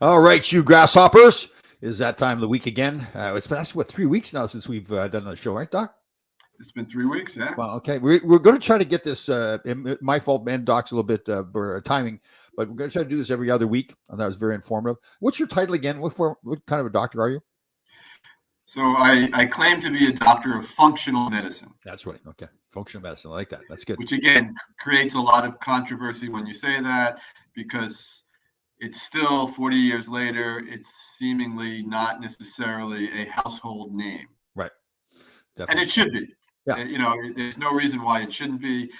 All right, you grasshoppers. Is that time of the week again? It's been actually, 3 weeks now since we've done the show, right, Doc? It's been 3 weeks, yeah. Well, okay. We're going to try to get this. My fault, man. Doc's a little bit for timing, but we're going to try to do this every other week. And that was very informative. What's your title again? What kind of a doctor are you? So I claim to be a doctor of functional medicine, That's right. Okay. Functional medicine. I like that. That's good. which again creates a lot of controversy when you say that because it's still 40 years later, it's seemingly not necessarily a household name. Right. And Definitely. it should be. Yeah. There's no reason why it shouldn't be.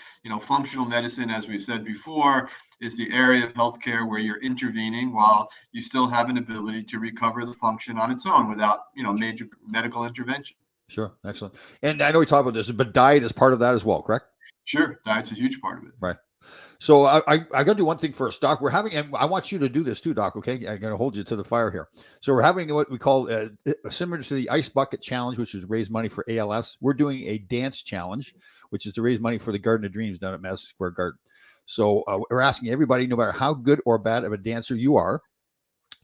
Functional medicine, as we said before, is the area of healthcare where you're intervening while you still have an ability to recover the function on its own without, major medical intervention. Sure. Excellent. And I know we talked about this, but diet is part of that as well, correct? Sure, diet's a huge part of it. Right. So I got to do one thing first, Doc. We're having, and I want you to do this too, Doc. Okay, I'm going to hold you to the fire here. So we're having what we call similar to the Ice Bucket Challenge, which is raise money for ALS. We're doing a dance challenge, which is to raise money for the Garden of Dreams down at Madison Square Garden. So we're asking everybody, no matter how good or bad of a dancer you are,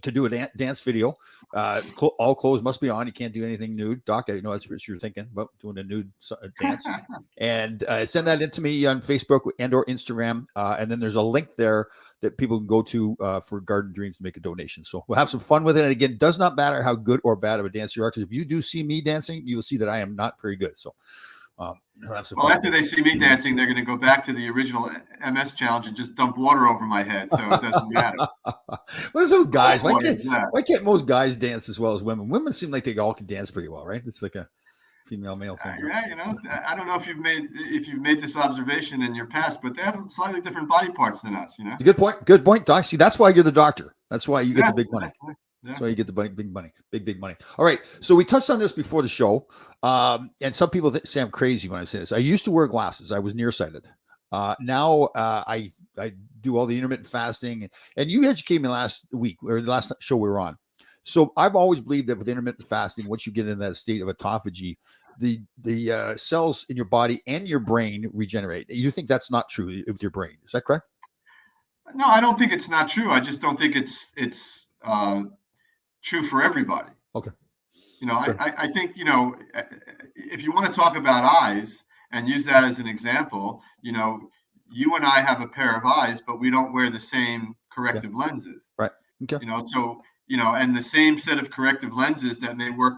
to do a dance video. All clothes must be on. You can't do anything nude. Doc, I know that's what you're thinking about doing a nude dance. And send that in to me on Facebook and or Instagram. And then there's a link there that people can go to for Garden Dreams to make a donation. So we'll have some fun with it. And again, does not matter how good or bad of a dancer you are, because if you do see me dancing, you will see that I am not very good. So have some fun. After they see me dancing, they're going to go back to the original MS challenge and just dump water over my head, so it doesn't matter. What are some guys? Why can't most guys dance as well as women? Women seem like they all can dance pretty well, right? It's like a female male thing. Yeah, I don't know if you've made this observation in your past, but they have slightly different body parts than us. It's a good point. Good point, Doc. See, that's why you're the doctor. That's why you get the big money. Exactly. That's why you get the big money. All right. So we touched on this before the show. And some people say I'm crazy when I say this. I used to wear glasses. I was nearsighted. Now I do all the intermittent fasting. And you educated me last week or the last show we were on. So I've always believed that with intermittent fasting, once you get in that state of autophagy, the cells in your body and your brain regenerate. You think that's not true with your brain? Is that correct? No, I don't think it's not true. I just don't think it's true for everybody. Okay. I think, if you want to talk about eyes and use that as an example, you and I have a pair of eyes, but we don't wear the same corrective lenses. Right. Okay. And the same set of corrective lenses that may work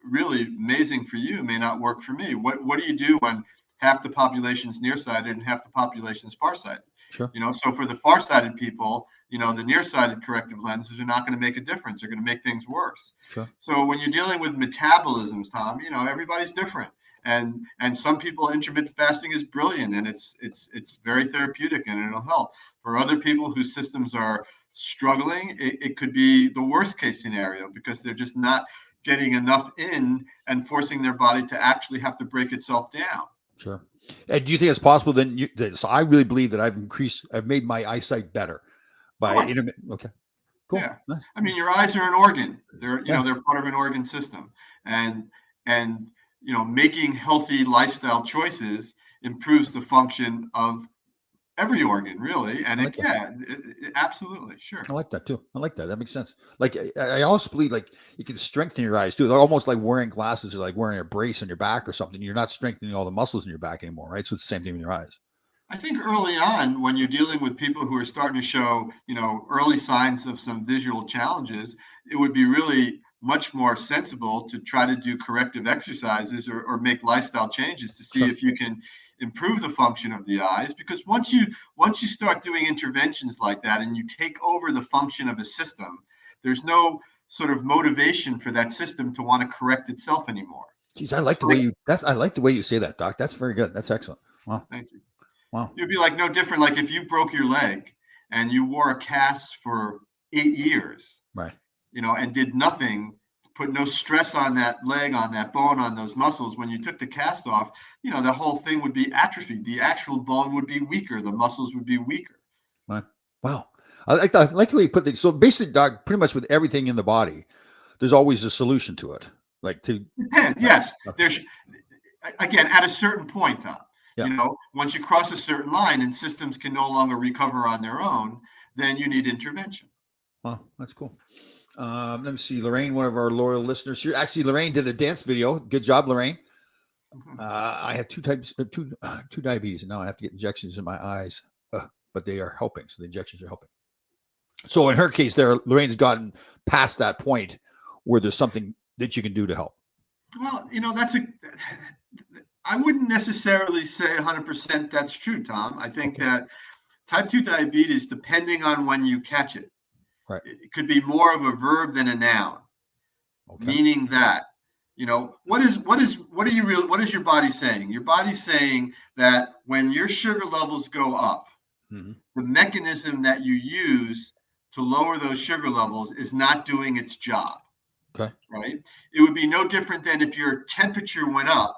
really amazing for you may not work for me. What do you do when half the population is nearsighted and half the population is farsighted? Sure. So for the farsighted people, the nearsighted corrective lenses are not going to make a difference. They're going to make things worse. Sure. So when you're dealing with metabolisms, Tom, everybody's different. And some people, intermittent fasting is brilliant and it's very therapeutic and it'll help. For other people whose systems are struggling, it could be the worst case scenario because they're just not getting enough in and forcing their body to actually have to break itself down. Sure. And do you think it's possible then? So I really believe that I've made my eyesight better by intermittent. Okay. Cool. Yeah. Nice. I mean, your eyes are an organ. They're part of an organ system, and making healthy lifestyle choices improves the function of every organ, really. And absolutely, sure. I like that too. I like that. That makes sense. Like I also believe like you can strengthen your eyes too. They're almost like wearing glasses or like wearing a brace on your back or something. You're not strengthening all the muscles in your back anymore, right? So it's the same thing in your eyes. I think early on, when you're dealing with people who are starting to show, early signs of some visual challenges, it would be really much more sensible to try to do corrective exercises or make lifestyle changes to see if you can improve the function of the eyes. Because once you start doing interventions like that and you take over the function of a system, there's no sort of motivation for that system to want to correct itself anymore. Geez, I like the way you say that, Doc. That's very good. That's excellent. Wow. Thank you. Wow. It'd be like no different. Like if you broke your leg and you wore a cast for 8 years, right? And did nothing, put no stress on that leg, on that bone, on those muscles. When you took the cast off, the whole thing would be atrophied. The actual bone would be weaker. The muscles would be weaker. Right. Wow. I like the way you put things. So basically, Doc, pretty much with everything in the body, there's always a solution to it. Yes. There's again at a certain point, Tom. Yeah. Once you cross a certain line and systems can no longer recover on their own, then you need intervention. Well, that's cool. Let me see. Lorraine, one of our loyal listeners here. Actually, Lorraine did a dance video. Good job, Lorraine. I have two diabetes, and now I have to get injections in my eyes, but they are helping. So the injections are helping. So in her case, Lorraine's gotten past that point where there's something that you can do to help. Well, I wouldn't necessarily say 100% that's true, Tom. I think that type 2 diabetes, depending on when you catch it, right, it could be more of a verb than a noun, meaning that, what is your body saying? Your body's saying that when your sugar levels go up, the mechanism that you use to lower those sugar levels is not doing its job. Okay. Right? It would be no different than if your temperature went up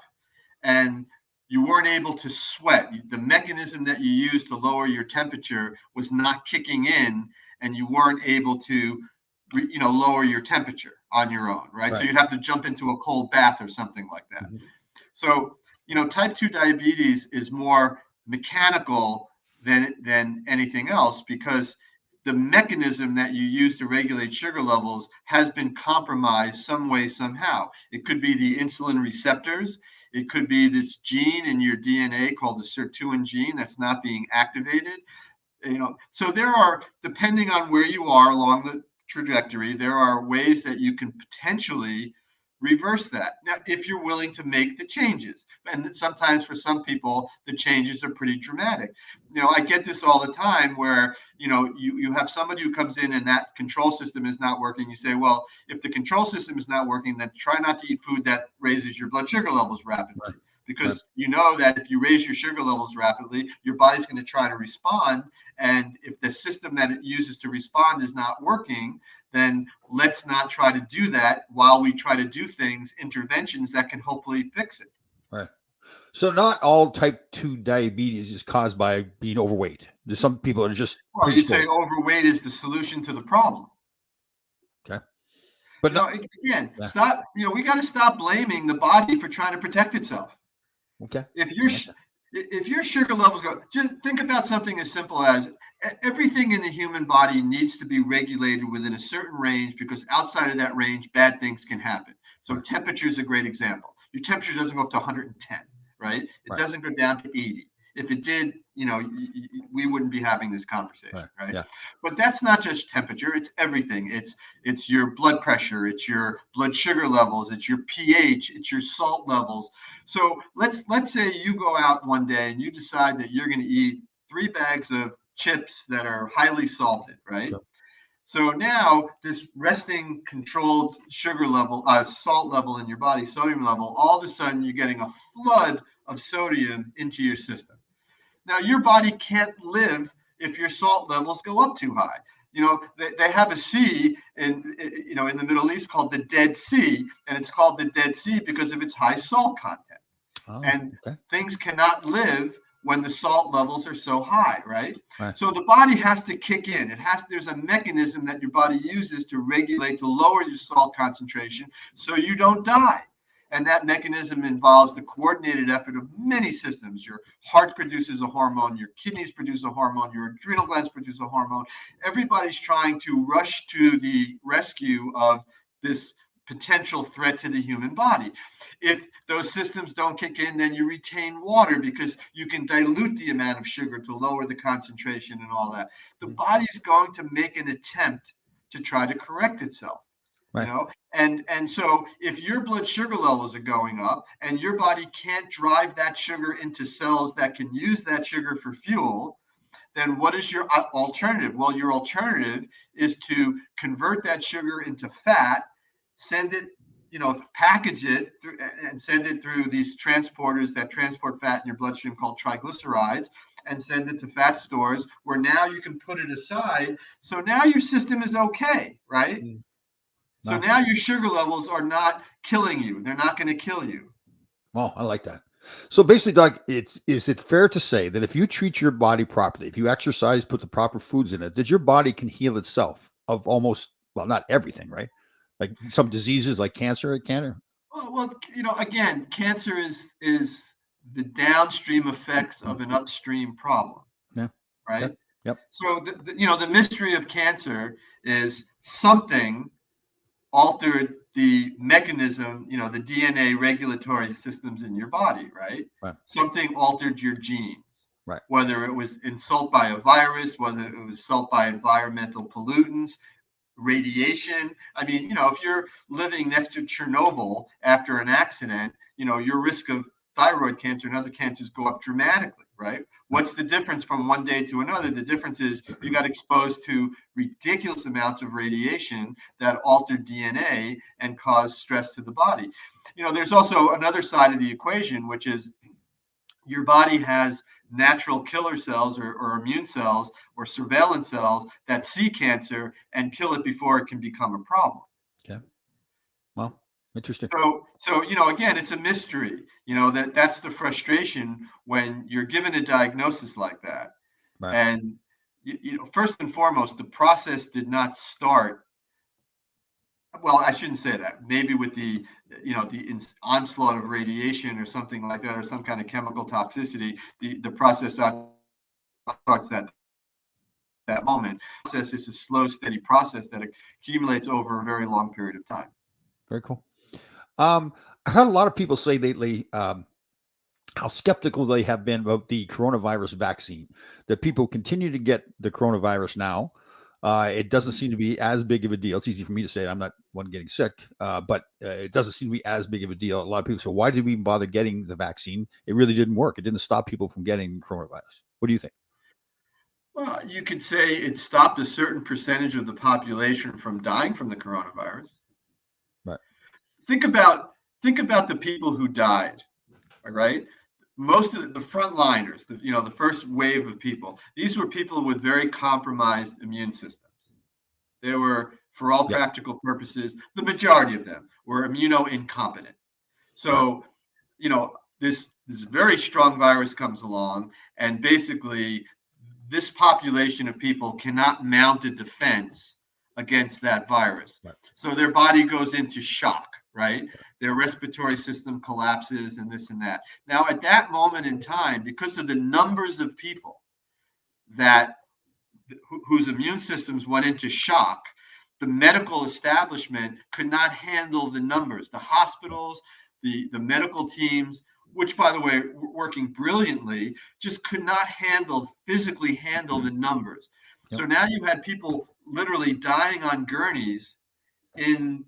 and you weren't able to sweat. The mechanism that you used to lower your temperature was not kicking in, and you weren't able to, lower your temperature on your own, right? So you'd have to jump into a cold bath or something like that. So, type 2 diabetes is more mechanical than anything else, because the mechanism that you use to regulate sugar levels has been compromised some way, somehow. It could be the insulin receptors. It could be this gene in your DNA called the sirtuin gene that's not being activated. So there are, depending on where you are along the trajectory, there are ways that you can potentially reverse that. Now, if you're willing to make the changes, and sometimes for some people, the changes are pretty dramatic. I get this all the time where, you have somebody who comes in and that control system is not working. You say, well, if the control system is not working, then try not to eat food that raises your blood sugar levels rapidly. Right. Because you know that if you raise your sugar levels rapidly, your body's going to try to respond. And if the system that it uses to respond is not working, then let's not try to do that while we try to do interventions that can hopefully fix it. Right. So not all type 2 diabetes is caused by being overweight. There's some people that are just. Well, you say overweight is the solution to the problem. Okay. But stop. We got to stop blaming the body for trying to protect itself. Okay. If your sugar levels go, just think about something as simple as everything in the human body needs to be regulated within a certain range, because outside of that range, bad things can happen. So temperature is a great example. Your temperature doesn't go up to 110, right? It doesn't go down to 80. If it did, we wouldn't be having this conversation, right? Yeah. But that's not just temperature; it's everything. It's your blood pressure, it's your blood sugar levels, it's your pH, it's your salt levels. So let's say you go out one day and you decide that you're going to eat 3 bags of chips that are highly salted, right? Sure. So now this resting controlled sugar level, salt level in your body, sodium level, all of a sudden you're getting a flood of sodium into your system. Now your body can't live if your salt levels go up too high. They have a sea in the Middle East called the Dead Sea, and it's called the Dead Sea because of its high salt content. Things cannot live when the salt levels are so high, right? So the body has to kick in. There's a mechanism that your body uses to regulate, to lower your salt concentration so you don't die. And that mechanism involves the coordinated effort of many systems. Your heart produces a hormone, your kidneys produce a hormone, your adrenal glands produce a hormone. Everybody's trying to rush to the rescue of this potential threat to the human body. If those systems don't kick in, then you retain water because you can dilute the amount of sugar to lower the concentration and all that. The body's going to make an attempt to try to correct itself. Right. And so if your blood sugar levels are going up and your body can't drive that sugar into cells that can use that sugar for fuel, then what is your alternative? Well, your alternative is to convert that sugar into fat, send it, package it and send it through these transporters that transport fat in your bloodstream called triglycerides, and send it to fat stores where now you can put it aside. So now your system is okay, right? So now your sugar levels are not killing you. They're not going to kill you. Oh, I like that. So basically, Doug, is it fair to say that if you treat your body properly, if you exercise, put the proper foods in it, that your body can heal itself of almost, well, not everything, right? Like some diseases like cancer, it can? Well, again, cancer is the downstream effects of an upstream problem. Yeah. Right. Okay. Yep. So the mystery of cancer is something altered the mechanism, the DNA regulatory systems in your body, right? Right. Something altered your genes. Right. Whether it was insult by a virus, whether it was insult by environmental pollutants, radiation. I mean, if you're living next to Chernobyl after an accident, your risk of thyroid cancer and other cancers go up dramatically, right? What's the difference from one day to another? The difference is you got exposed to ridiculous amounts of radiation that altered DNA and caused stress to the body. There's also another side of the equation, which is your body has natural killer cells or immune cells or surveillance cells that see cancer and kill it before it can become a problem. Okay. Well, interesting. So again, it's a mystery. That's the frustration when you're given a diagnosis like that. Right. And first and foremost, the process did not start. Well, I shouldn't say that. Maybe with the onslaught of radiation or something like that, or some kind of chemical toxicity, the process starts that moment. The process is a slow, steady process that accumulates over a very long period of time. Very cool. I heard a lot of people say lately how skeptical they have been about the coronavirus vaccine, that people continue to get the coronavirus now. It doesn't seem to be as big of a deal. It's easy for me to say it. I'm not one getting sick, but it doesn't seem to be as big of a deal. A lot of people say, why did we even bother getting the vaccine? It really didn't work. It didn't stop people from getting coronavirus. What do you think? Well, you could say it stopped a certain percentage of the population from dying from the coronavirus. Right. Think about the people who died, all right? Most of the frontliners, the first wave of people, these were people with very compromised immune systems. They were, for all practical purposes, the majority of them were immunocompetent. So, this very strong virus comes along, and basically this population of people cannot mount a defense against that virus. Right. So their body goes into shock, right? Their respiratory system collapses and this and that. Now, at that moment in time, because of the numbers of people whose immune systems went into shock, the medical establishment could not handle the numbers. The hospitals, the medical teams, which, by the way, were working brilliantly, just could not physically handle the numbers. Yep. So now you had people literally dying on gurneys in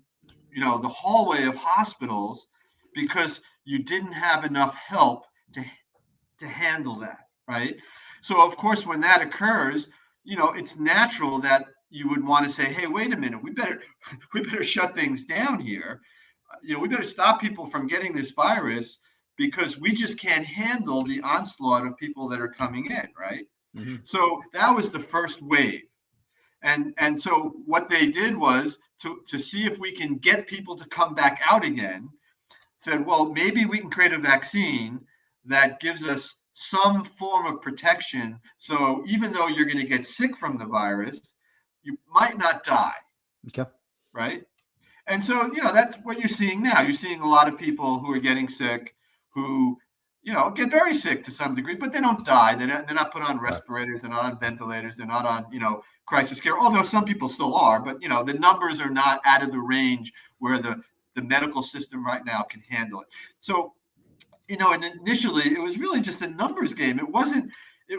the hallway of hospitals because you didn't have enough help to handle that, right? So of course, when that occurs, it's natural that you would want to say, hey, wait a minute, we better shut things down here. We better stop people from getting this virus because we just can't handle the onslaught of people that are coming in, right? Mm-hmm. So that was the first wave. And so what they did was to see if we can get people to come back out again, said, well, maybe we can create a vaccine that gives us some form of protection. So even though you're going to get sick from the virus, you might not die. Okay. Right. And so, that's what you're seeing now. You're seeing a lot of people who are getting sick, who, get very sick to some degree, but they don't die. They're not put on respirators. They're not on ventilators. They're not on, crisis care, although some people still are, but the numbers are not out of the range where the medical system right now can handle it. So, and initially it was really just a numbers game. There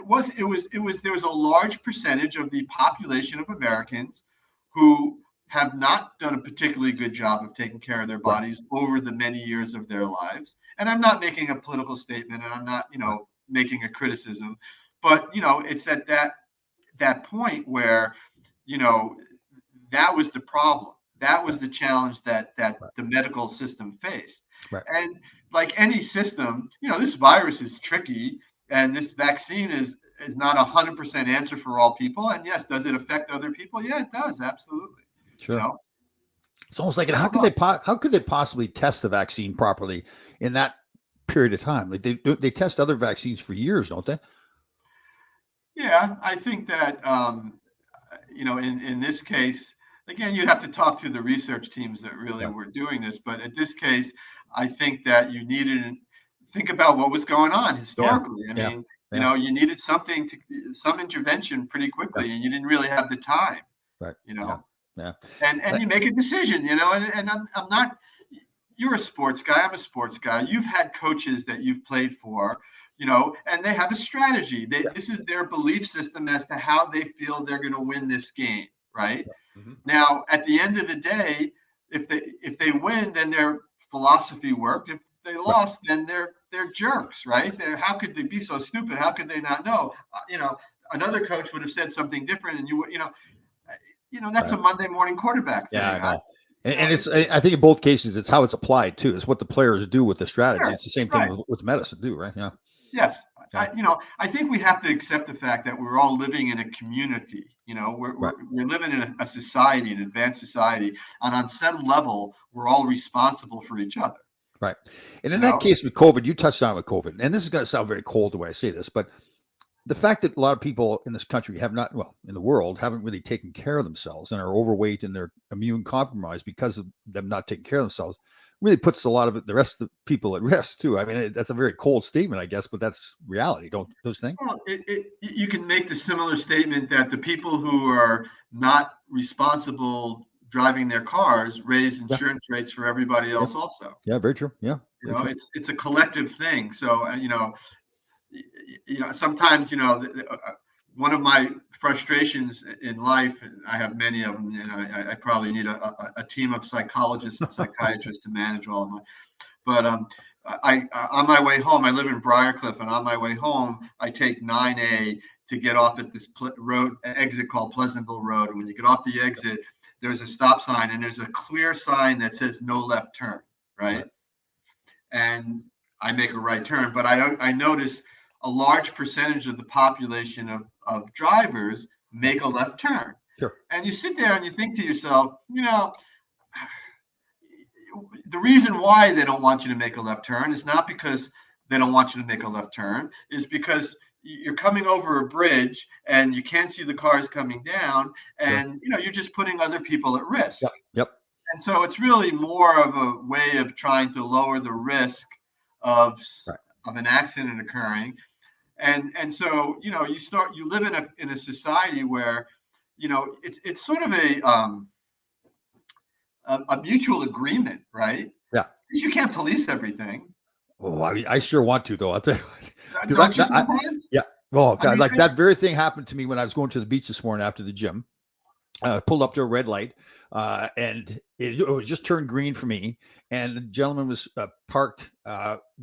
was a large percentage of the population of Americans who have not done a particularly good job of taking care of their bodies over the many years of their lives. And I'm not making a political statement, and I'm not, making a criticism, but it's at that point where that was the problem. That was the challenge that the medical system faced. Right. And like any system, this virus is tricky, and this vaccine is not 100% answer for all people. And yes, does it affect other people? Yeah, it does. Absolutely. Sure. It's almost like, how could they possibly test the vaccine properly in that period of time? Like they test other vaccines for years, don't they? Yeah, I think that in this case, again, you'd have to talk to the research teams that really were doing this. But in this case, I think that you needed to think about what was going on historically. I mean, You know, you needed some intervention pretty quickly, and you didn't really have the time. Right. You know, Yeah. and you make a decision. You know, and I'm not. You're a sports guy. I'm a sports guy. You've had coaches that you've played for, you know, and they have a strategy. This is their belief system as to how they feel they're going to win this game, right? Mm-hmm. Now, at the end of the day, if they win, then their philosophy worked. If they lost, then they're jerks, right? How could they be so stupid? How could they not know? You know, another coach would have said something different, and you know that's a Monday morning quarterback thing. Yeah, I know. And it's, I think in both cases, it's how it's applied too. It's what the players do with the strategy. Sure, it's the same thing with medicine too, right? Yeah. Yes. I think we have to accept the fact that we're all living in a community. You know, we're living in a society, an advanced society, and on some level, we're all responsible for each other. Right. And in that case with COVID, you touched on with COVID, and this is going to sound very cold the way I say this, but the fact that a lot of people in this country in the world, haven't really taken care of themselves and are overweight and they're immune compromised because of them not taking care of themselves really puts a lot of the rest of the people at risk too. I mean, that's a very cold statement, I guess, but that's reality. Don't those things? Well, you can make the similar statement that the people who are not responsible driving their cars raise insurance rates for everybody else also. Yeah, very true. Yeah. You know, it's a collective thing. So, sometimes, one of my frustrations in life, and I have many of them, and I probably need a team of psychologists and psychiatrists to manage all of them. But I on my way home, I live in Briarcliff, and on my way home, I take 9A to get off at this road exit called Pleasantville Road. And when you get off the exit, there's a stop sign, and there's a clear sign that says no left turn, right? And I make a right turn, but I notice a large percentage of the population of drivers make a left turn. Sure. And you sit there and you think to yourself, the reason why they don't want you to make a left turn is not because they don't want you to make a left turn, is because you're coming over a bridge and you can't see the cars coming down, and you're just putting other people at risk. Yep. And so it's really more of a way of trying to lower the risk of an accident occurring. And so, you live in a society where, it's sort of a mutual agreement, right? Yeah. Because you can't police everything. Oh, I sure want to, though. I'll tell you what. Don't you sometimes? Yeah. Well, God, that very thing happened to me when I was going to the beach this morning after the gym. Pulled up to a red light, and it just turned green for me. And the gentleman was parked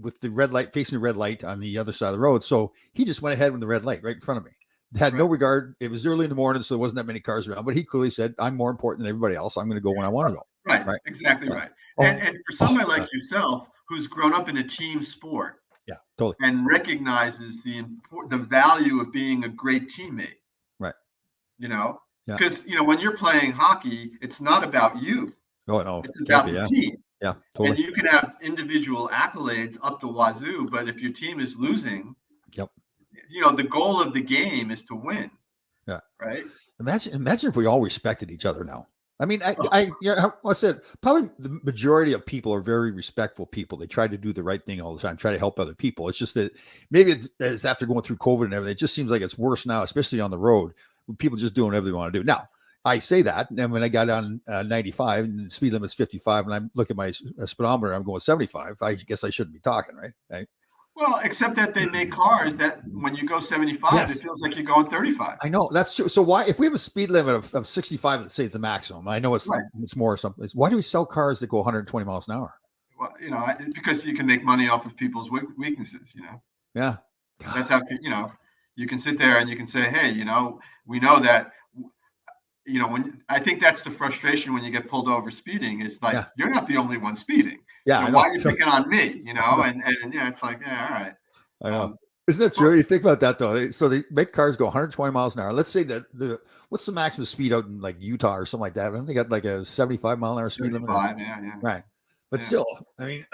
with the red light, facing the red light on the other side of the road. So he just went ahead with the red light right in front of me. Had no regard. It was early in the morning, so there wasn't that many cars around. But he clearly said, "I'm more important than everybody else. I'm going to go when I want to go." Right. Exactly right. And for somebody like yourself, who's grown up in a team sport, totally, and recognizes the value of being a great teammate, right? Because when you're playing hockey, it's not about you. Oh no, it's about the team. Yeah, totally. And you can have individual accolades up the wazoo, but if your team is losing, the goal of the game is to win. Yeah. Right. Imagine if we all respected each other now. I mean, I said probably the majority of people are very respectful people. They try to do the right thing all the time, try to help other people. It's just that maybe it's after going through COVID and everything, it just seems like it's worse now, especially on the road. People just doing whatever they want to do. Now, I say that, and when I got on 95 and the speed limit's 55, and I look at my speedometer, I'm going 75. I guess I shouldn't be talking, right? Well, except that they make cars that when you go 75, it feels like you're going 35. I know, that's true. So why, if we have a speed limit of 65, let's say it's a maximum, I know it's more or something. Why do we sell cars that go 120 miles an hour? Well, because you can make money off of people's weaknesses, Yeah. God. That's how, you can sit there and you can say, hey, we know that, when I think that's the frustration when you get pulled over speeding is like, you're not the only one speeding. Yeah. Why are you picking on me? And it's like, all right. I know. Isn't that true? You think about that though. So they make cars go 120 miles an hour. Let's say that what's the maximum speed out in like Utah or something like that? I think they got like a 75 mile an hour speed limit. Yeah. Right. But still, I mean,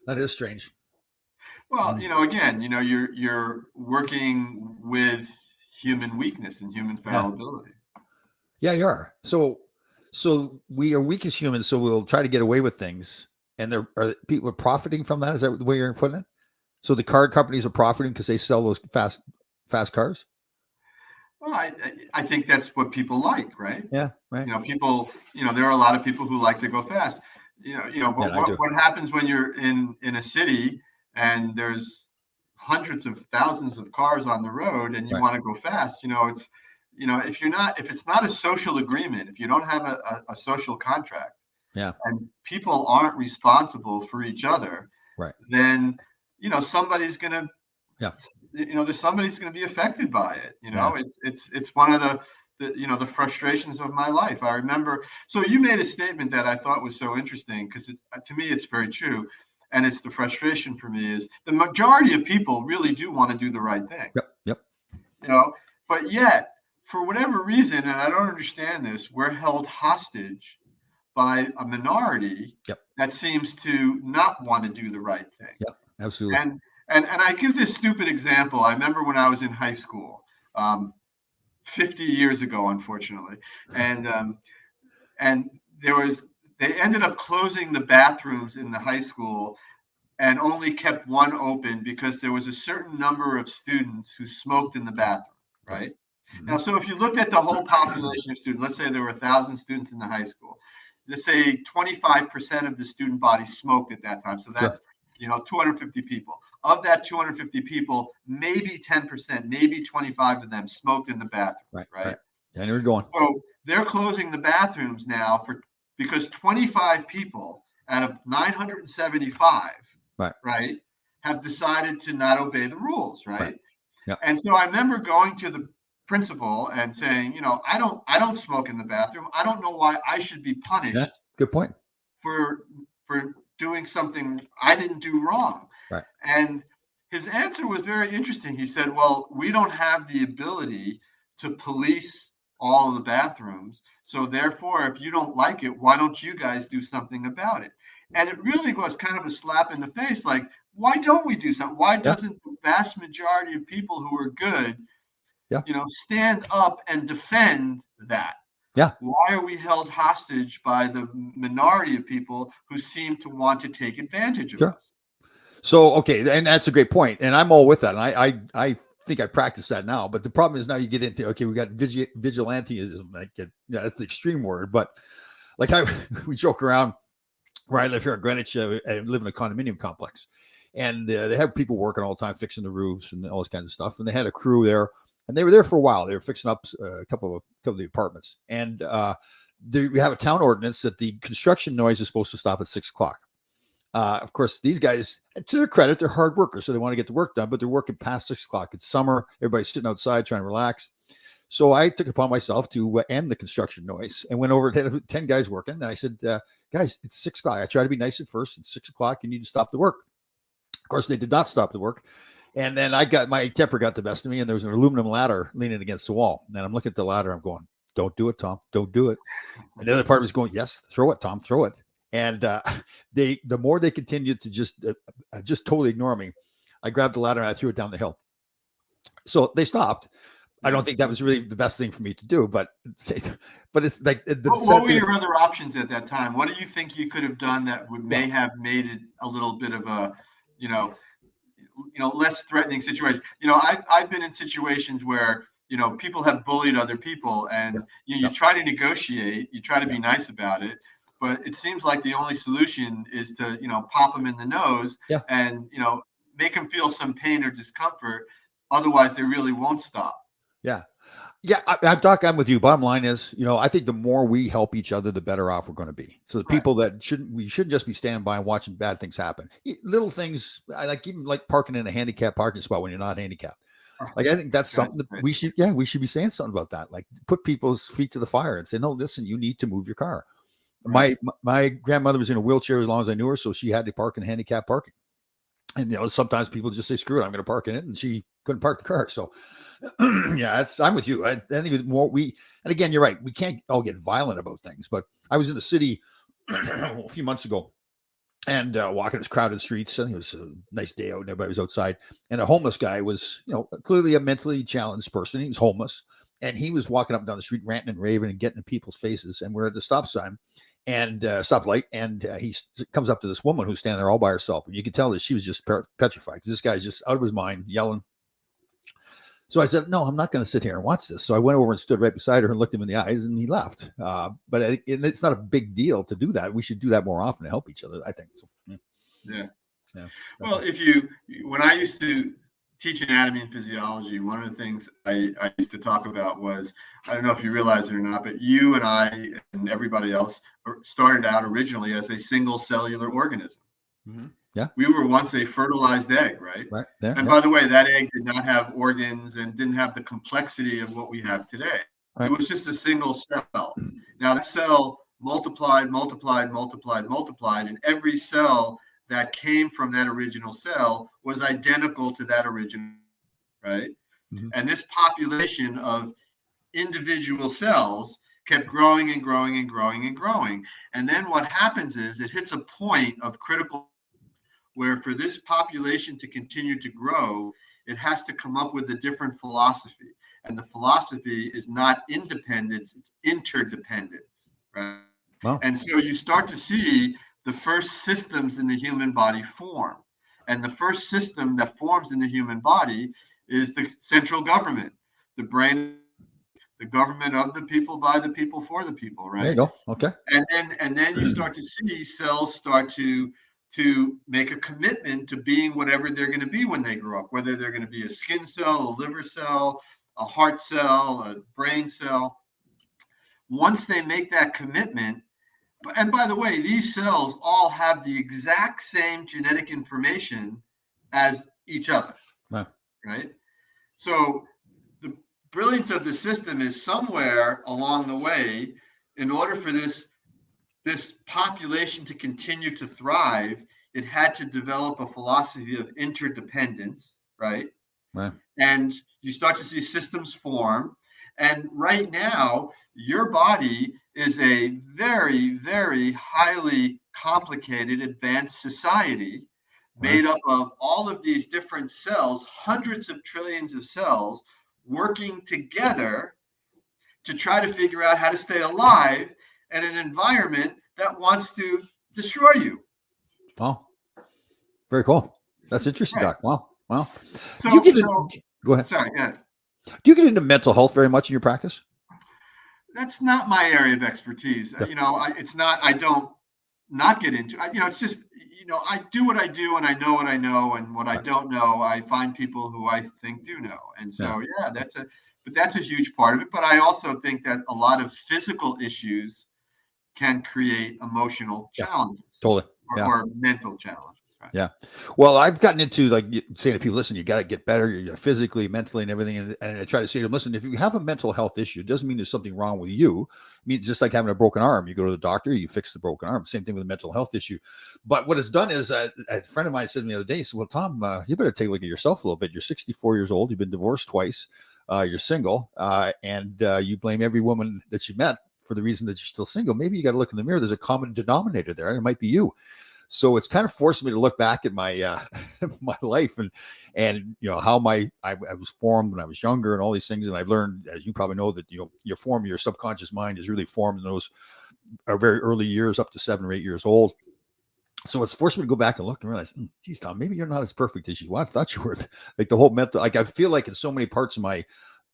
that is strange. Well, again, you're working with human weakness and human fallibility. Yeah, you are. So we are weak as humans, so we'll try to get away with things, and people are profiting from that. Is that the way you're putting it? So the car companies are profiting because they sell those fast cars. Well, I think that's what people like, right? Yeah, right. People, there are a lot of people who like to go fast. But Yeah, I do. what happens when you're in a city and there's hundreds of thousands of cars on the road and you Right. want to go fast? If it's not a social agreement, if you don't have a social contract, Yeah, and people aren't responsible for each other, right. then somebody's gonna Yeah, there's somebody's going to be affected by it. yeah. It's one of the frustrations of my life. I remember. So you made a statement that I thought was so interesting because to me it's very true, and it's the frustration for me is the majority of people really do want to do the right thing. Yep, yep. But yet for whatever reason, and I don't understand this, we're held hostage by a minority Yep. that seems to not want to do the right thing. Yep, absolutely. And I give this stupid example. I remember when I was in high school, 50 years ago, unfortunately, and they ended up closing the bathrooms in the high school and only kept one open because there was a certain number of students who smoked in the bathroom, right? Mm-hmm. Now, so if you looked at the whole population of students, let's say there were 1,000 students in the high school, let's say 25% of the student body smoked at that time. So that's, 250 people. Of that 250 people, maybe 10%, maybe 25 of them smoked in the bathroom, right? And we're going. So they're closing the bathrooms now because 25 people out of 975, right, have decided to not obey the rules, right? Yep. And so I remember going to the principal and saying, I don't smoke in the bathroom. I don't know why I should be punished. Yeah, good point. For doing something I didn't do wrong. Right. And his answer was very interesting. He said, well, we don't have the ability to police all of the bathrooms. So therefore, if you don't like it, why don't you guys do something about it? And it really was kind of a slap in the face. Like, why don't we do something? Why doesn't the vast majority of people who are good, stand up and defend that? Yeah. Why are we held hostage by the minority of people who seem to want to take advantage of us? So, okay. And that's a great point. And I'm all with that. And I think I practice that now, but the problem is now you get into, we got vigilantism. That's the extreme word, but like we joke around where I live here in Greenwich. I live in a condominium complex, and they have people working all the time, fixing the roofs and all this kinds of stuff. And they had a crew there, and they were there for a while. They were fixing up a couple of the apartments, and we have a town ordinance that the construction noise is supposed to stop at 6:00. Of course, these guys, to their credit, they're hard workers, so they want to get the work done, but they're working past 6:00. It's summer. Everybody's sitting outside trying to relax. So I took it upon myself to end the construction noise and went over to 10 guys working. And I said, guys, it's 6:00. I try to be nice at first. It's 6:00. You need to stop the work. Of course, they did not stop the work. And then my temper got the best of me, and there was an aluminum ladder leaning against the wall. And I'm looking at the ladder. I'm going, don't do it, Tom. Don't do it. And the other part was going, yes, throw it, Tom, throw it. And the more they continued to just totally ignore me, I grabbed the ladder and I threw it down the hill. So they stopped. I don't think that was really the best thing for me to do, but it's like what were your other options at that time? What do you think you could have done that may have made it a little bit of a, less threatening situation? I've been in situations where people have bullied other people, and you try to negotiate, you try to be nice about it, but it seems like the only solution is to pop them in the nose and make them feel some pain or discomfort. Otherwise, they really won't stop. Yeah. Doc, I'm with you. Bottom line is, I think the more we help each other, the better off we're going to be. So the people that we shouldn't just be standing by and watching bad things happen. Little things, even parking in a handicapped parking spot when you're not handicapped. Like, I think that's something that we should be saying something about that. Like, put people's feet to the fire and say, no, listen, you need to move your car. Right. My grandmother was in a wheelchair as long as I knew her, so she had to park in handicapped parking. And sometimes people just say, screw it, I'm going to park in it, and she couldn't park the car. So I'm with you. I think it's more and again, you're right. We can't all get violent about things, but I was in the city a few months ago and walking these crowded streets, and it was a nice day out and everybody was outside, and a homeless guy was, clearly a mentally challenged person. He was homeless, and he was walking up and down the street ranting and raving and getting in people's faces. And we're at the stop sign, and stoplight, and comes up to this woman who's standing there all by herself. And you can tell that she was just petrified because this guy's just out of his mind, yelling. So I said, no, I'm not going to sit here and watch this. So I went over and stood right beside her and looked him in the eyes, and he left. But it's not a big deal to do that. We should do that more often to help each other, I think. So, yeah. Well, when I used to teach anatomy and physiology, one of the things I used to talk about was, I don't know if you realize it or not, but you and I and everybody else started out originally as a single cellular organism. Mm-hmm. Yeah. We were once a fertilized egg, right? Right. There, and by the way, that egg did not have organs and didn't have the complexity of what we have today. Right. It was just a single cell. Now that cell multiplied, and every cell that came from that original cell was identical to that original, right? Mm-hmm. And this population of individual cells kept growing and growing and growing and growing. And then what happens is it hits a point of critical where for this population to continue to grow, it has to come up with a different philosophy. And the philosophy is not independence, it's interdependence, right? Wow. And so you start to see the first systems in the human body form. And the first system that forms in the human body is the central government, the brain, the government of the people, by the people, for the people, right? There you go. Okay. And then you start to see cells start to make a commitment to being whatever they're going to be when they grow up, whether they're going to be a skin cell, a liver cell, a heart cell, a brain cell. Once they make that commitment, and by the way, these cells all have the exact same genetic information as each other, right? So the brilliance of the system is somewhere along the way, in order for this population to continue to thrive, it had to develop a philosophy of interdependence, right? Right. And you start to see systems form. And right now, your body is a very, very highly complicated, advanced society made up of all of these different cells, hundreds of trillions of cells working together to try to figure out how to stay alive in an environment that wants to destroy you. Oh, very cool. That's interesting, right. Doc. Wow. So, go ahead. Sorry, go ahead. Do you get into mental health very much in your practice? That's not my area of expertise. Yeah. It's not, I don't not get into, it's just, I do what I do and I know what I know, and what I don't know, I find people who I think do know. And so, that's a huge part of it. But I also think that a lot of physical issues can create emotional challenges. Totally. Or mental challenges. Right? Yeah. Well, I've gotten into saying to people, listen, you got to get better, you're physically, mentally, and everything. And I try to say to them, listen, if you have a mental health issue, it doesn't mean there's something wrong with you. It means just like having a broken arm. You go to the doctor, you fix the broken arm. Same thing with a mental health issue. But what it's done is a friend of mine said to me the other day, he said, well, Tom, you better take a look at yourself a little bit. You're 64 years old. You've been divorced twice. You're single, and you blame every woman that you met for the reason that you're still single. Maybe you got to look in the mirror. There's a common denominator there, and it might be you. So it's kind of forced me to look back at my my life and how I was formed when I was younger and all these things. And I've learned, as you probably know, that your subconscious mind is really formed in those very early years, up to 7 or 8 years old. So it's forced me to go back and look and realize, geez, Tom, maybe you're not as perfect as you thought you were. Like the whole mental, I feel like in so many parts of my,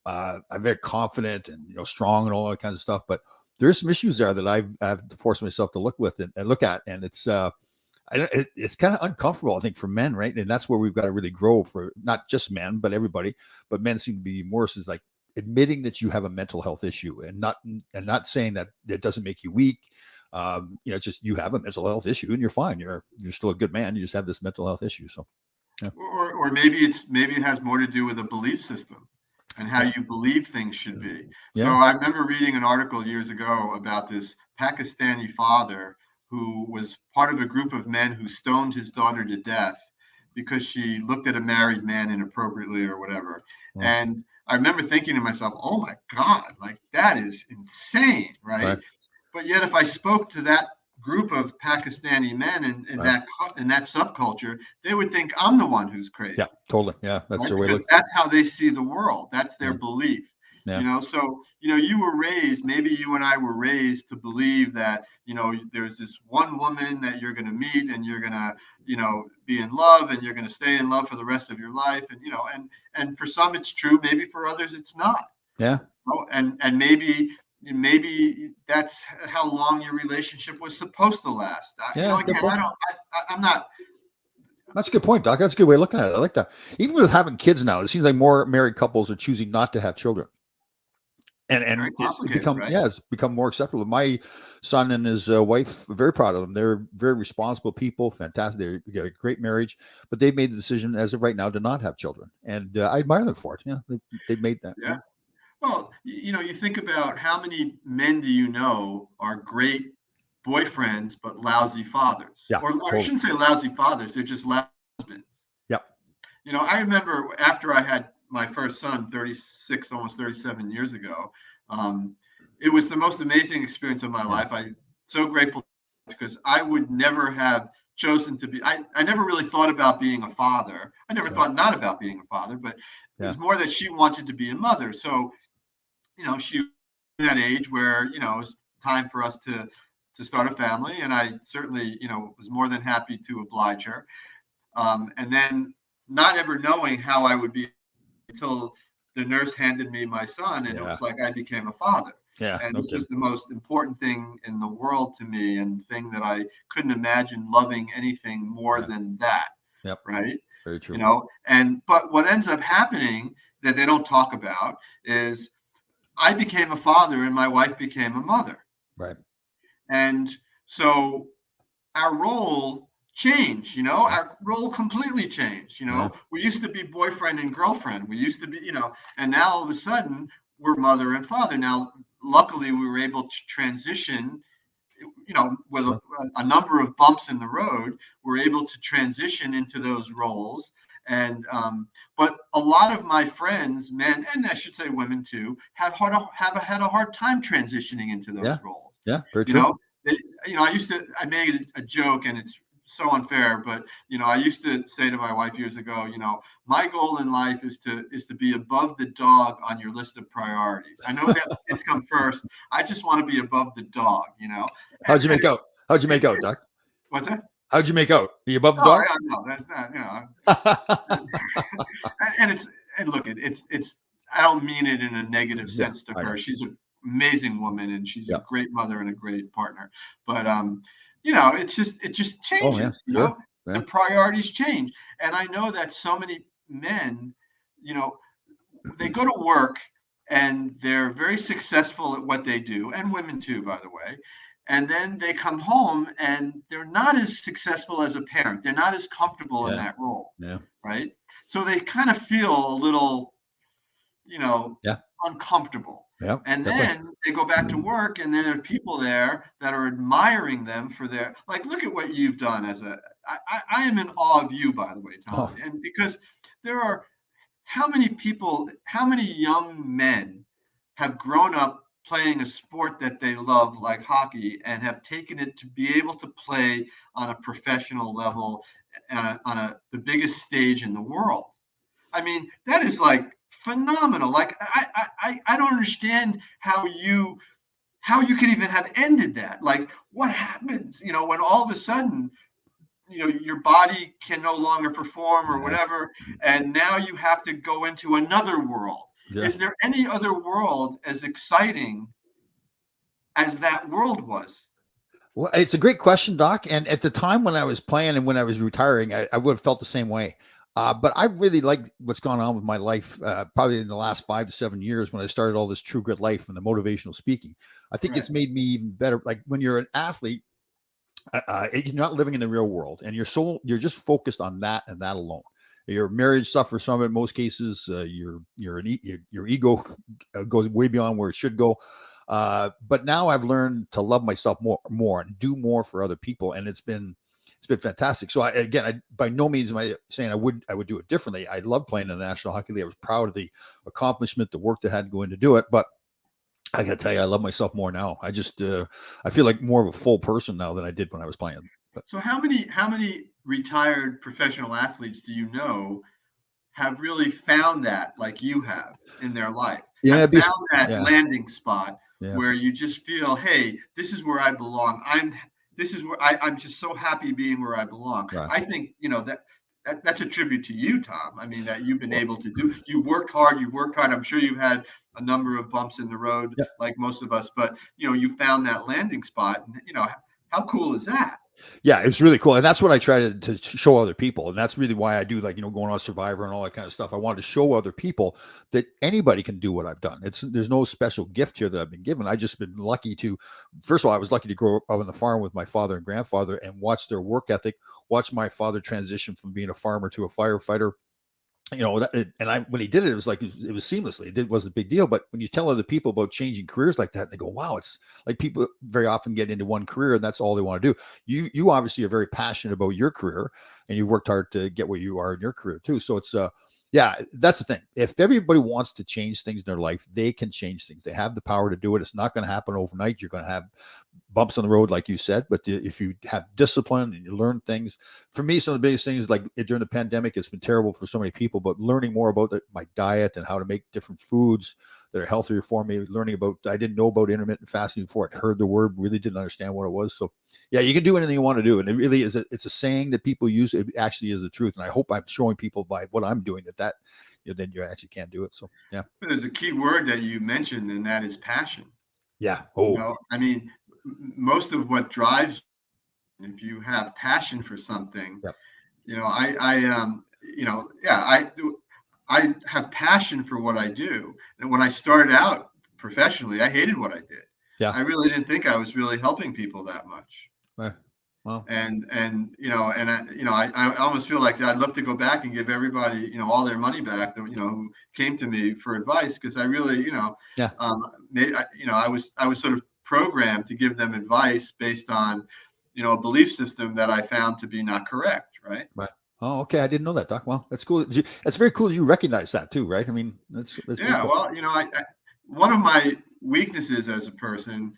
I'm very confident and strong and all that kinds of stuff. But there's some issues there that I've forced myself to look with and look at, and it's kind of uncomfortable, I think, for men, right? And that's where we've got to really grow, for not just men, but everybody. But men seem to be more is like admitting that you have a mental health issue, and not saying that it doesn't make you weak. It's just you have a mental health issue and you're fine. You're still a good man. You just have this mental health issue. So, yeah. Or maybe it has more to do with a belief system and how you believe things should be. Yeah. So I remember reading an article years ago about this Pakistani father who was part of a group of men who stoned his daughter to death because she looked at a married man inappropriately or whatever. Oh. And I remember thinking to myself, oh my God, like that is insane, right? But yet if I spoke to that group of Pakistani men in that subculture, they would think I'm the one who's crazy. Yeah, totally. Yeah, that's the way. That's how they see the world. That's their belief. Yeah. So you were raised, maybe you and I were raised to believe that there's this one woman that you're going to meet, and you're going to be in love, and you're going to stay in love for the rest of your life. And for some it's true, maybe for others it's not. Yeah. And maybe that's how long your relationship was supposed to last. Yeah. Good Again, point. I'm not. That's a good point, Doc. That's a good way of looking at it. I like that. Even with having kids now, it seems like more married couples are choosing not to have children. Very And complicated, right? it's become more acceptable. My son and his wife, very proud of them. They're very responsible people, fantastic. They got a great marriage, but they've made the decision as of right now to not have children, and I admire them for it. Yeah, they made that. Yeah. Well, you think about how many men do you know are great boyfriends but lousy fathers, Yeah, or I totally. shouldn't say lousy fathers; they're just lousy husbands. Yeah, I remember after I had my first son, 36, almost 37 years ago. Um, it was the most amazing experience of my yeah, life. I'm so grateful, because I would never have chosen to be. I never really thought about being a father. I never yeah, thought not about being a father, but it yeah, was more that she wanted to be a mother. So, she was at that age where, it was time for us to start a family. And I certainly, was more than happy to oblige her. And then not ever knowing how I would be until the nurse handed me my son, and it yeah, was like I became a father. yeah. And No this was kidding. the most important thing in the world to me, and thing that I couldn't imagine loving anything more Yeah, than that. yep. Right. Very true. But what ends up happening that they don't talk about is I became a father and my wife became a mother. Right. And so our role changed, Yeah, our role completely changed. yeah, We used to be boyfriend and girlfriend. We used to be, and now all of a sudden we're mother and father. Now, luckily, we were able to transition, with sure. a number of bumps in the road, we're able to transition into those roles. And but a lot of my friends, men, and I should say women too, had a hard time transitioning into those Yeah, roles. yeah. Very You true. know, they, I made a joke, and it's so unfair, but I used to say to my wife years ago, my goal in life is to be above the dog on your list of priorities. I know that kids come first. I just want to be above the dog, How'd you and make out? How'd you make out, Doc? what's that? How'd you make out? Are you above the Oh, dogs? yeah, no, and it's and look, it's I don't mean it in a negative Yeah, sense to I her. know. She's an amazing woman, and she's a Yeah. great mother and a great partner. But it just Oh yeah, changes. sure. The Yeah. priorities change, and I know that so many men, you know, they go to work and they're very successful at what they do, and women too, by the way. And then they come home and they're not as successful as a parent. They're not as comfortable in Yeah. that role, Yeah. right? So they kind of feel a little, you know, Yeah. uncomfortable. Yeah. And Definitely. then they go back to work, and there are people there that are admiring them for their, like, look at what you've done as I am in awe of you, by the way, Tom. Oh, And because there are, how many young men have grown up playing a sport that they love, like hockey, and have taken it to be able to play on a professional level, the biggest stage in the world? I mean, that is like phenomenal. Like I don't understand how you could even have ended that. Like, what happens, when all of a sudden, your body can no longer perform or yeah. whatever, and now you have to go into another world. Yeah. Is there any other world as exciting as that world was? Well, it's a great question, Doc. And at the time when I was playing and when I was retiring, I would have felt the same way. But I really like what's gone on with my life, probably in the last 5 to 7 years when I started all this True Good Life and the motivational speaking. I think Right. it's made me even better. Like when you're an athlete, you're not living in the real world, and you're just focused on that and that alone. Your marriage suffers from it in most cases. Your ego goes way beyond where it should go. But now I've learned to love myself more and do more for other people, and it's been fantastic. So I by no means am I saying I would do it differently. I love playing in the National Hockey League. I was proud of the accomplishment, the work that had to go into do it, but I got to tell you, I love myself more now. I feel like more of a full person now than I did when I was playing. But So how many retired professional athletes do you know have really found that, like you have, in their life? Yeah, have found that yeah, landing spot yeah, where you just feel, hey, this is where I belong. This is where I'm just so happy being where I belong. right. I think, that's a tribute to you, Tom. I mean, that you've been able to do. You worked hard. You worked hard. I'm sure you've had a number of bumps in the road, Yeah. like most of us, but you found that landing spot. And how cool is that? Yeah, it's really cool. And that's what I try to show other people. And that's really why I do, like, going on Survivor and all that kind of stuff. I wanted to show other people that anybody can do what I've done. There's no special gift here that I've been given. I just been lucky to, first of all, I was lucky to grow up on the farm with my father and grandfather and watch their work ethic, watch my father transition from being a farmer to a firefighter. When he did it, it was like it was seamlessly. It wasn't a big deal. But when you tell other people about changing careers like that, and they go, "Wow," it's like people very often get into one career and that's all they want to do. You obviously are very passionate about your career, and you've worked hard to get where you are in your career too. So it's yeah, that's the thing. If everybody wants to change things in their life, they can change things. They have the power to do it. It's not going to happen overnight. You're going to have bumps on the road, like you said, but if you have discipline and you learn things, for me, some of the biggest things, like during the pandemic, it's been terrible for so many people, but learning more about my diet and how to make different foods that are healthier for me, learning about, I didn't know about intermittent fasting before I'd heard the word, really didn't understand what it was. So yeah, you can do anything you want to do. And it really is, it's a saying that people use. It actually is the truth. And I hope I'm showing people by what I'm doing that then you actually can't do it. So yeah. There's a key word that you mentioned, and that is passion. Yeah. Oh, I mean, most of what drives, if you have passion for something, yep. I have passion for what I do. And when I started out professionally, I hated what I did. Yeah. I really didn't think I was really helping people that much. Right. Well, I almost feel like I'd love to go back and give everybody, all their money back that, who came to me for advice. Cause I really, yeah. I was sort of programmed to give them advice based on, a belief system that I found to be not correct. Right. Right. Oh, okay. I didn't know that, Doc. Well, that's cool. That's very cool that you recognize that too, right? I mean, that's yeah. Cool. Well, one of my weaknesses as a person,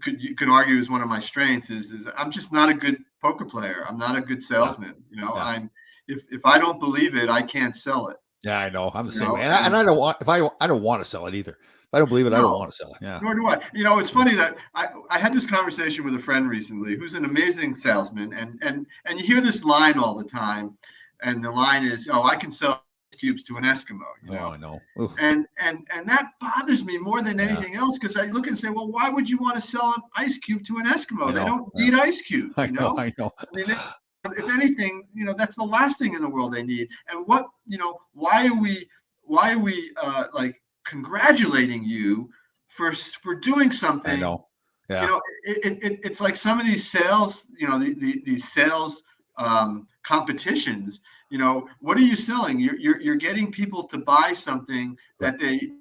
you could argue is one of my strengths is I'm just not a good poker player. I'm not a good salesman. Yeah. If I don't believe it, I can't sell it. Yeah, I know. I'm the same way. And I don't want, I don't want to sell it either. If I don't believe it, I don't want to sell it. Yeah. Nor do I. It's funny that I had this conversation with a friend recently who's an amazing salesman, and you hear this line all the time, and the line is, "Oh, I can sell cubes to an Eskimo." I know. Oof. And that bothers me more than anything else, because I look and say, well, why would you want to sell an ice cube to an Eskimo? They don't need ice cubes. I know. I mean, if anything, that's the last thing in the world they need. And why are we like congratulating you for doing something? I know. Yeah. It's like some of these sales, these sales competitions. What are you selling? You're getting people to buy something that they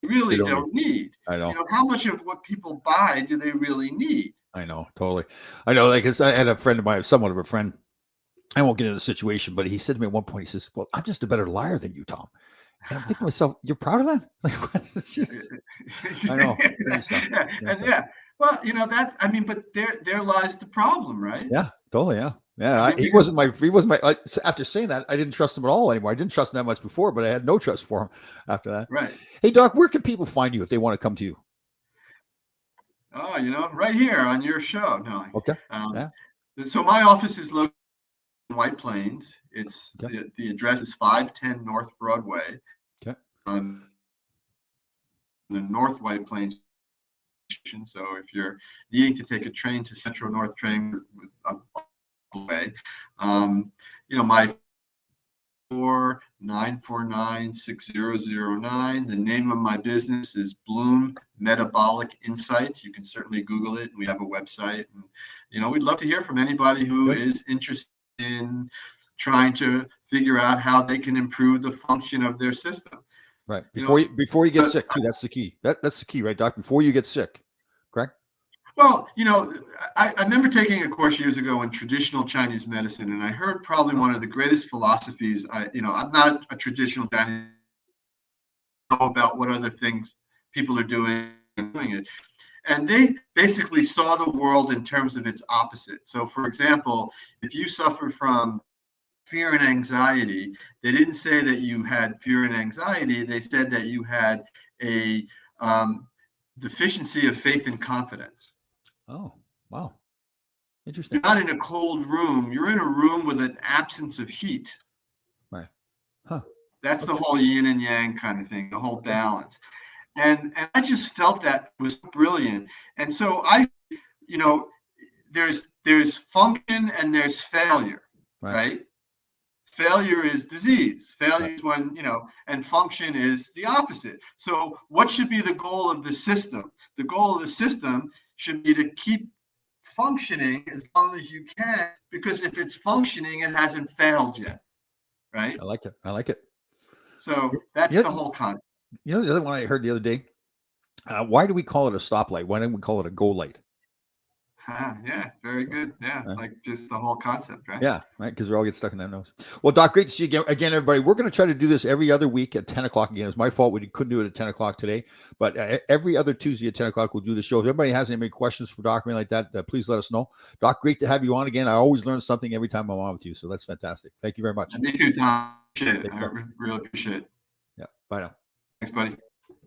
really don't need. I know. How much of what people buy do they really need? I know, totally. I know, like, I had a friend of mine, somewhat of a friend. I won't get into the situation, but he said to me at one point, he says, "Well, I'm just a better liar than you, Tom." And I'm thinking to myself, "You're proud of that?" Like, it's just, I know. Well, but there lies the problem, right? Yeah, totally. Yeah. Yeah. He wasn't my, after saying that, I didn't trust him at all anymore. I didn't trust him that much before, but I had no trust for him after that. Right. Hey, Doc, where can people find you if they want to come to you? Oh, right here on your show. No. Okay. So my office is located in White Plains. It's the address is 510 North Broadway. Okay. On the North White Plains. So if you're needing to take a train to Central North Train way, my 949-6009. The name of my business is Bloom Metabolic Insights. You can certainly Google it. We have a website, and we'd love to hear from anybody who is interested in trying to figure out how they can improve the function of their system. Right. Before you get sick too. That's the key. That's the key, right, Doc? Before you get sick, correct? Well, I remember taking a course years ago in traditional Chinese medicine, and I heard probably one of the greatest philosophies. I'm not a traditional Chinese, know about what other things people are doing it. And they basically saw the world in terms of its opposite. So, for example, if you suffer from fear and anxiety, they didn't say that you had fear and anxiety. They said that you had a deficiency of faith and confidence. Oh, wow. You're Interesting. not in a cold room. You're in a room with an absence of heat. Right. Huh. That's the Okay. whole yin and yang kind of thing, the whole balance. And I just felt that was brilliant. And so you know, there's function and there's failure, Right. right? Failure is disease. Failure Right. is when, and function is the opposite. So what should be the goal of the system? The goal of the system should be to keep functioning as long as you can, because if it's functioning, it hasn't failed yet, right? I like it. I like it. So that's Yeah. the whole concept. You know, the other one I heard the other day, why do we call it a stoplight? Why don't we call it a go light? Yeah, very good. Yeah, like just the whole concept, right? Yeah, right. Because we all get stuck in that nose. Well, Doc, great to see you again, everybody. We're going to try to do this every other week at 10 o'clock again. It's my fault we couldn't do it at 10 o'clock today, but every other Tuesday at 10 o'clock we'll do the show. If everybody has any questions for Doc or anything like that, please let us know. Doc, great to have you on again. I always learn something every time I'm on with you, so that's fantastic. Thank you very much. Me too, Tom. Appreciate it. I really appreciate it. Yeah. Bye now. Thanks, buddy.